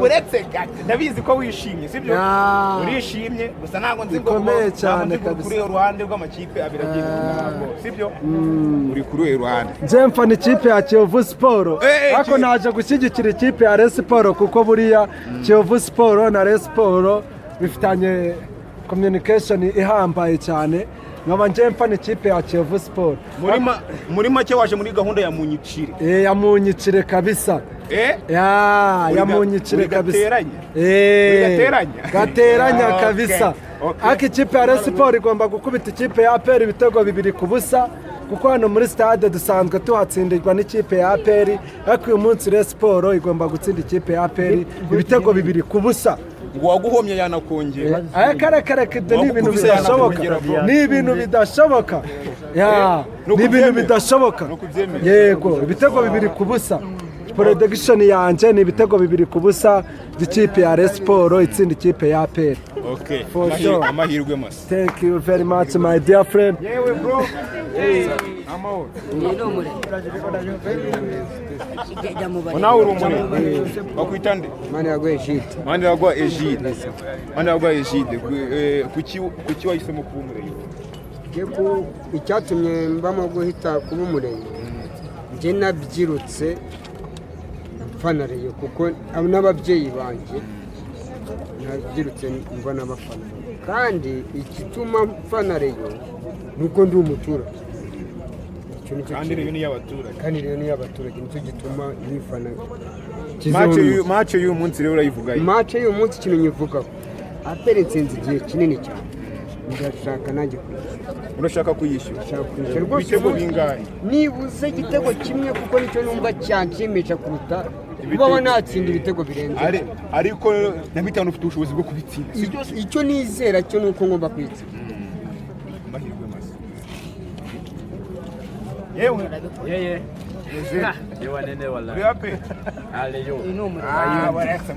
uretse ndabizi ko wishimye sibyo urishimye gusa ntabwo nzi ngo bikomeye cyane kabisa kuri uruhande rw'amakipe abiri agiye ntabwo sibyo uri kuri uruhande je mfana ikipe ya Kiyovu Sport ariko naje gushyigikira ikipe ya Rayon Sport kuko buriya Kiyovu Sport na Rayon Sport bifitanye communication ihambaye cyane nkaba nje mfana ikipe ya Kiyovu Sport muri make waje muri gahunda ya munyicire ya munyicire kabisa ya munyicire kabisa gateranya kabisa ariko ikipe ya Rayon Sport igomba gukubita ikipe ya APR ibitego 2-0 kuko hano muri stade dusanzwe tuhatsindirwa n'ikipe ya APR ariko uyu munsi Rayon Sport igomba gutsinda ikipe ya APR ibitego 2-0 ngo waguhomye yanakongera kare ni ibintu bidashoboka ni ibintu bidashoboka yego ibitego 2-0 prediction yanje ni ibitego 2-0 by'ikipe ya Rayon Sport itsinda ikipe ya APR. Okay, amahirwe masa. Thank you very much my dear friend. Yewe bro. Amahoro. Ona uri umure. Bakwitande. Mani yagwa Egide. Mani yagwa Egide. Kuki wahisemo kuba umurenge? Yego icyatumye mbamo guhita kuba umurenge. Nje nabyirutse fanariyo kuko n'ababyeyi banje nabyirutse mbona abafana kandi igituma fanariyo nuko ndi umutura kandi rero ni y'abaturage nicyo gituma yifana match y'uyu munsi rero urayivuga match y'uyu munsi kintu nyivuga apere nsinzi igihe kinini cyane ndashaka nanjye urashaka kuyishyura ibitego bingahe nibuze igitego kimwe kuko nicyo numva cyanshimisha kuruta kuba natsinda ibitego birenze ariko na bitanu ufite ubushobozi bwo kubitsinda icyo nizera cyo nuko ngomba kwitsinda amahirwe masa yewe nene wala yape ale yo baretse